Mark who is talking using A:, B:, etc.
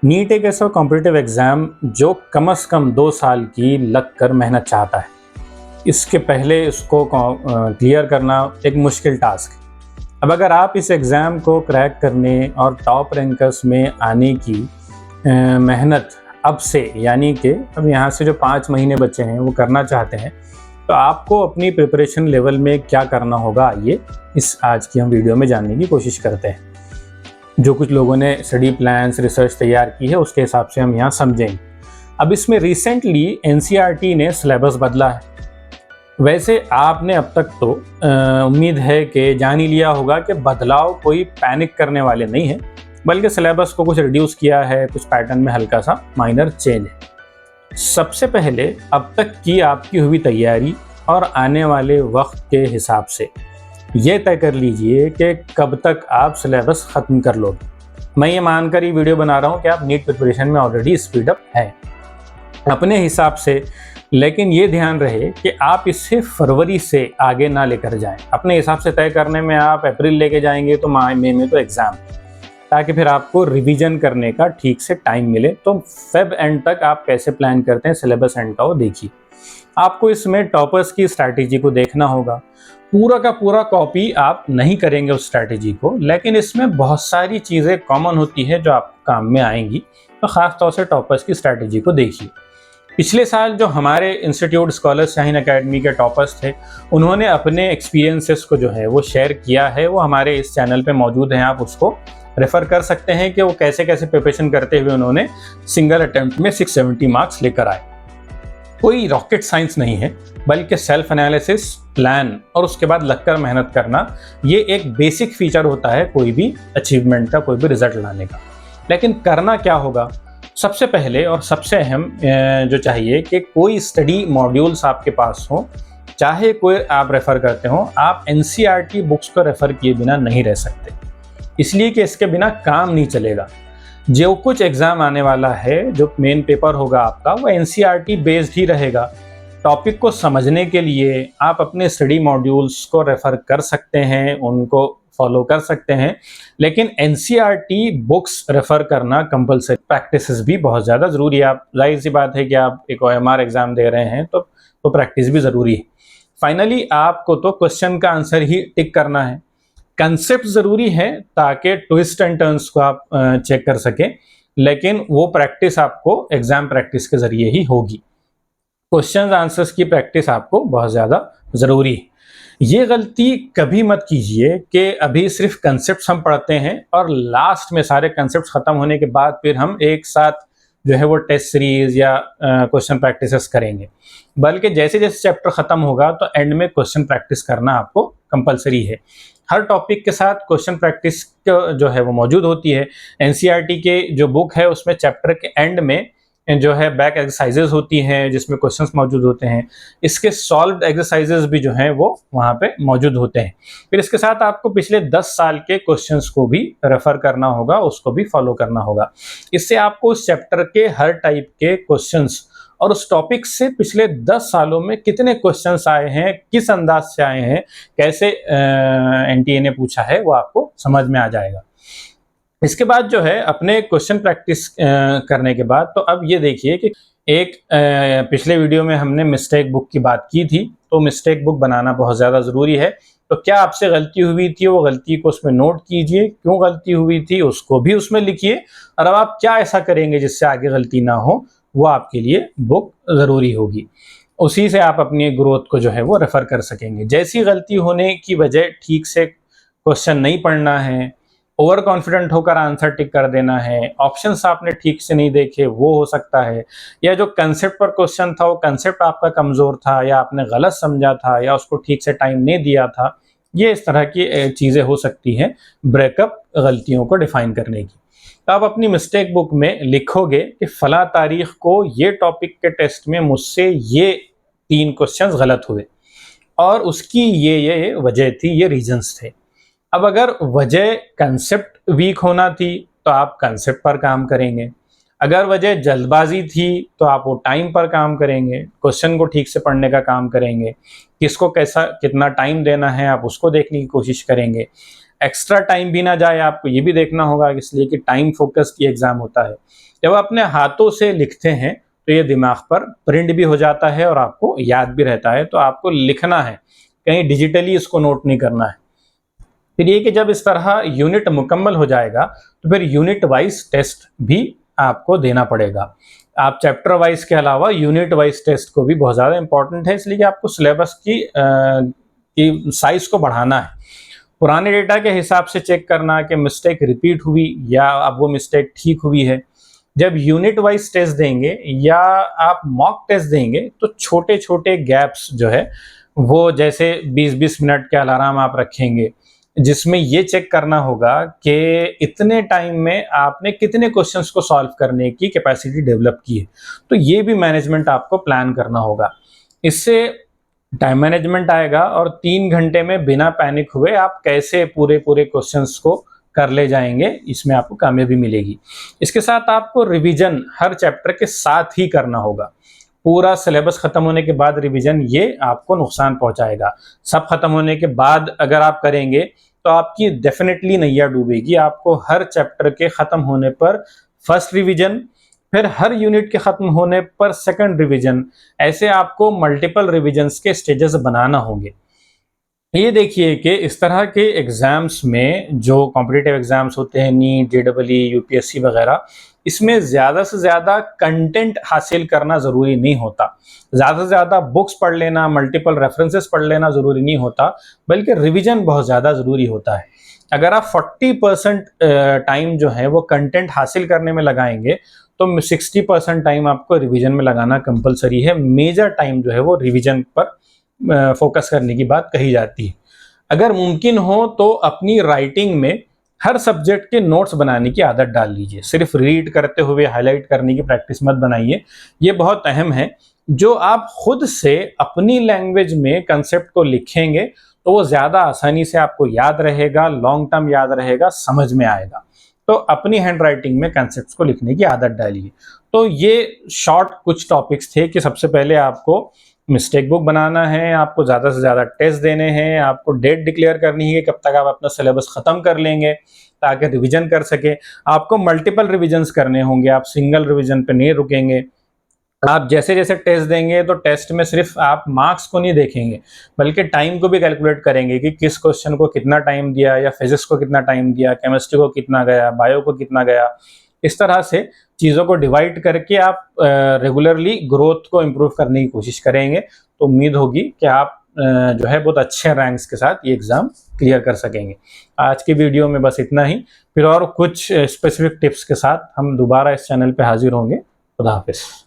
A: NEET एक ऐसा competitive exam जो कम से कम 2 साल की लग कर मेहनत चाहता है। इसके पहले इसको क्लियर करना एक मुश्किल टास्क है। अब अगर आप इस एग्ज़ाम को क्रैक करने और टॉप रैंकर्स में आने की मेहनत अब से यानी कि अब यहाँ से जो 5 महीने बचे हैं वो करना चाहते हैं, तो आपको अपनी प्रिपरेशन लेवल में क्या करना होगा, आइए इस आज की हम वीडियो में जानने की कोशिश करते हैं। जो कुछ लोगों ने स्टडी प्लान्स रिसर्च तैयार की है उसके हिसाब से हम यहाँ समझेंगे। अब इसमें रिसेंटली एनसीईआरटी ने सिलेबस बदला है। वैसे आपने अब तक तो उम्मीद है कि जान ही लिया होगा कि बदलाव कोई पैनिक करने वाले नहीं है, बल्कि सिलेबस को कुछ रिड्यूस किया है, कुछ पैटर्न में हल्का सा माइनर चेंज है। सबसे पहले अब तक की आपकी हुई तैयारी और आने वाले वक्त के हिसाब से ये तय कर लीजिए कि कब तक आप सिलेबस ख़त्म कर लोगे। मैं ये मानकर ये वीडियो बना रहा हूँ कि आप नीट प्रिपरेशन में ऑलरेडी स्पीड अप हैं अपने हिसाब से, लेकिन ये ध्यान रहे कि आप इसे फरवरी से आगे ना लेकर जाएं। अपने हिसाब से तय करने में आप अप्रैल लेके जाएंगे तो मई में तो एग्ज़ाम, ताकि फिर आपको रिवीजन करने का ठीक से टाइम मिले। तो फेब एंड तक आप कैसे प्लान करते हैं सिलेबस एंड का वो देखिए। आपको इसमें टॉपर्स की स्ट्रैटेजी को देखना होगा। पूरा का पूरा कॉपी आप नहीं करेंगे उस स्ट्रैटेजी को, लेकिन इसमें बहुत सारी चीज़ें कॉमन होती है जो आपको काम में आएंगी। तो ख़ास तौर से टॉपर्स की स्ट्रैटेजी को देखिए। पिछले साल जो हमारे इंस्टीट्यूट स्कॉलर शाहीन एकेडमी के टॉपर्स थे, उन्होंने अपने एक्सपीरियंसेस को जो है वो शेयर किया है। वो हमारे इस चैनल पे मौजूद हैं, आप उसको रेफ़र कर सकते हैं कि वो कैसे कैसे प्रिपरेशन करते हुए उन्होंने सिंगल अटेम्प्ट में 670 मार्क्स लेकर आए। कोई रॉकेट साइंस नहीं है, बल्कि सेल्फ एनालिसिस, प्लान और उसके बाद लगकर मेहनत करना, ये एक बेसिक फीचर होता है कोई भी अचीवमेंट का, कोई भी रिजल्ट लाने का। लेकिन करना क्या होगा? सबसे पहले और सबसे अहम जो चाहिए कि कोई स्टडी मॉड्यूल्स आपके पास हो, चाहे कोई आप रेफ़र करते हो। आप एनसीईआरटी बुक्स को रेफ़र किए बिना नहीं रह सकते, इसलिए कि इसके बिना काम नहीं चलेगा। जो कुछ एग्ज़ाम आने वाला है, जो मेन पेपर होगा आपका, वो एनसीईआरटी बेस्ड ही रहेगा। टॉपिक को समझने के लिए आप अपने स्टडी मॉड्यूल्स को रेफ़र कर सकते हैं, उनको फॉलो कर सकते हैं, लेकिन एनसीईआरटी बुक्स रेफ़र करना कंपलसरी। प्रैक्टिस भी बहुत ज़्यादा ज़रूरी है। आप जाहिर सी बात है कि आप एक ओएमआर एग्ज़ाम दे रहे हैं तो प्रैक्टिस भी ज़रूरी है। फाइनली आपको तो क्वेश्चन का आंसर ही टिक करना है। कंसेप्ट ज़रूरी है ताकि ट्विस्ट एंड टर्न्स को आप चेक कर सकें, लेकिन वो प्रैक्टिस आपको एग्ज़ाम प्रैक्टिस के ज़रिए ही होगी। क्वेश्चन आंसर्स की प्रैक्टिस आपको बहुत ज़्यादा ज़रूरी है। ये गलती कभी मत कीजिए कि अभी सिर्फ कंसेप्ट हम पढ़ते हैं और लास्ट में सारे कंसेप्ट ख़त्म होने के बाद फिर हम एक साथ जो है वो टेस्ट सीरीज़ या क्वेश्चन प्रैक्टिसेस करेंगे, बल्कि जैसे जैसे चैप्टर ख़त्म होगा तो एंड में क्वेश्चन प्रैक्टिस करना आपको कंपलसरी है। हर टॉपिक के साथ क्वेश्चन प्रैक्टिस जो है वो मौजूद होती है। एनसीईआरटी के जो बुक है उसमें चैप्टर के एंड में जो है बैक एक्सरसाइजेज होती हैं जिसमें क्वेश्चंस मौजूद होते हैं। इसके सॉल्व्ड एक्सरसाइजेज भी जो हैं वो वहाँ पे मौजूद होते हैं। फिर इसके साथ आपको पिछले 10 साल के क्वेश्चंस को भी रेफ़र करना होगा, उसको भी फॉलो करना होगा। इससे आपको उस चैप्टर के हर टाइप के क्वेश्चंस और उस टॉपिक से पिछले 10 सालों में कितने क्वेश्चंस आए हैं, किस अंदाज से आए हैं, कैसे एनटीए ने पूछा है, वो आपको समझ में आ जाएगा। इसके बाद जो है अपने क्वेश्चन प्रैक्टिस करने के बाद तो अब ये देखिए कि एक पिछले वीडियो में हमने मिस्टेक बुक की बात की थी, तो मिस्टेक बुक बनाना बहुत ज़्यादा ज़रूरी है। तो क्या आपसे गलती हुई थी, वो गलती को उसमें नोट कीजिए, क्यों गलती हुई थी उसको भी उसमें लिखिए, और अब आप क्या ऐसा करेंगे जिससे आगे गलती ना हो, वो आपके लिए बुक ज़रूरी होगी। उसी से आप अपनी ग्रोथ को जो है वो रेफ़र कर सकेंगे। जैसी गलती होने की वजह ठीक से क्वेश्चन नहीं पढ़ना है, ओवर कॉन्फिडेंट होकर आंसर टिक कर देना है, ऑप्शंस आपने ठीक से नहीं देखे वो हो सकता है, या जो कंसेप्ट पर क्वेश्चन था वो कंसेप्ट आपका कमज़ोर था, या आपने गलत समझा था, या उसको ठीक से टाइम नहीं दिया था। ये इस तरह की चीज़ें हो सकती हैं ब्रेकअप गलतियों को डिफ़ाइन करने की। तो आप अपनी मिस्टेक बुक में लिखोगे कि फ़ला तारीख को ये टॉपिक के टेस्ट में मुझसे ये 3 क्वेश्चंस गलत हुए और उसकी ये वजह थी, ये रीजंस थे। अब अगर वजह कंसेप्ट वीक होना थी तो आप कंसेप्ट पर काम करेंगे, अगर वजह जल्दबाजी थी तो आप वो टाइम पर काम करेंगे, क्वेश्चन को ठीक से पढ़ने का काम करेंगे, किसको कैसा कितना टाइम देना है आप उसको देखने की कोशिश करेंगे। एक्स्ट्रा टाइम भी ना जाए, आपको ये भी देखना होगा, इसलिए कि टाइम फोकस्ड ये एग्ज़ाम होता है। जब आप अपने हाथों से लिखते हैं तो ये दिमाग पर प्रिंट भी हो जाता है और आपको याद भी रहता है। तो आपको लिखना है, कहीं डिजिटली इसको नोट नहीं करना है। फिर ये कि जब इस तरह यूनिट मुकम्मल हो जाएगा तो फिर यूनिट वाइज टेस्ट भी आपको देना पड़ेगा। आप चैप्टर वाइज के अलावा यूनिट वाइज टेस्ट को भी बहुत ज़्यादा इंपॉर्टेंट है, इसलिए कि आपको सिलेबस की साइज को बढ़ाना है। पुराने डेटा के हिसाब से चेक करना कि मिस्टेक रिपीट हुई या अब वो मिस्टेक ठीक हुई है। जब यूनिट वाइज टेस्ट देंगे या आप मॉक टेस्ट देंगे तो छोटे छोटे गैप्स जो है वो, जैसे 20-20 मिनट के अलार्म आप रखेंगे, जिसमें ये चेक करना होगा कि इतने टाइम में आपने कितने क्वेश्चंस को सॉल्व करने की कैपेसिटी डेवलप की है। तो ये भी मैनेजमेंट आपको प्लान करना होगा। इससे टाइम मैनेजमेंट आएगा और 3 घंटे में बिना पैनिक हुए आप कैसे पूरे क्वेश्चंस को कर ले जाएंगे, इसमें आपको कामयाबी मिलेगी। इसके साथ आपको रिवीजन हर चैप्टर के साथ ही करना होगा। पूरा सिलेबस खत्म होने के बाद रिवीजन ये आपको नुकसान पहुंचाएगा। सब खत्म होने के बाद अगर आप करेंगे तो आपकी डेफिनेटली नैया डूबेगी। आपको हर चैप्टर के खत्म होने पर फर्स्ट रिवीजन, फिर हर यूनिट के खत्म होने पर सेकंड रिवीजन, ऐसे आपको मल्टीपल रिवीजन्स के स्टेजेस बनाना होंगे। ये देखिए कि इस तरह के एग्ज़ाम्स में, जो कॉम्पिटिटिव एग्ज़ाम्स होते हैं, नीट, जेईई, यूपीएससी वगैरह, इसमें ज़्यादा से ज़्यादा कंटेंट हासिल करना ज़रूरी नहीं होता। ज़्यादा से ज़्यादा बुक्स पढ़ लेना, मल्टीपल रेफरेंसेस पढ़ लेना ज़रूरी नहीं होता, बल्कि रिवीजन बहुत ज़्यादा ज़रूरी होता है। अगर आप 40% टाइम जो है वो कंटेंट हासिल करने में लगाएंगे तो 60% टाइम आपको रिवीजन में लगाना कंपलसरी है। मेजर टाइम जो है वो रिवीजन पर फोकस करने की बात कही जाती है। अगर मुमकिन हो तो अपनी राइटिंग में हर सब्जेक्ट के नोट्स बनाने की आदत डाल लीजिए। सिर्फ रीड करते हुए हाईलाइट करने की प्रैक्टिस मत बनाइए, ये बहुत अहम है। जो आप खुद से अपनी लैंग्वेज में कंसेप्ट को लिखेंगे तो वो ज़्यादा आसानी से आपको याद रहेगा, लॉन्ग टर्म याद रहेगा, समझ में आएगा। तो अपनी हैंड राइटिंग में कंसेप्ट्स को लिखने की आदत डालिए। तो ये शॉर्ट कुछ टॉपिक्स थे कि सबसे पहले आपको मिस्टेक बुक बनाना है, आपको ज़्यादा से ज़्यादा टेस्ट देने हैं, आपको डेट डिक्लेयर करनी है कि कब तक आप अपना सिलेबस ख़त्म कर लेंगे ताकि रिवीजन कर सके। आपको मल्टीपल रिवीजन्स करने होंगे, आप सिंगल रिवीजन पे नहीं रुकेंगे। आप जैसे जैसे टेस्ट देंगे तो टेस्ट में सिर्फ आप मार्क्स को नहीं देखेंगे बल्कि टाइम को भी कैलकुलेट करेंगे कि किस क्वेश्चन को कितना टाइम दिया, या फिजिक्स को कितना टाइम दिया, केमिस्ट्री को कितना गया, बायो को कितना गया। इस तरह से चीज़ों को डिवाइड करके आप रेगुलरली ग्रोथ को इम्प्रूव करने की कोशिश करेंगे। तो उम्मीद होगी कि आप जो है बहुत अच्छे रैंक्स के साथ ये एग्ज़ाम क्लियर कर सकेंगे। आज की वीडियो में बस इतना ही। फिर और कुछ स्पेसिफिक टिप्स के साथ हम दोबारा इस चैनल पे हाजिर होंगे। खुदा हाफिज़।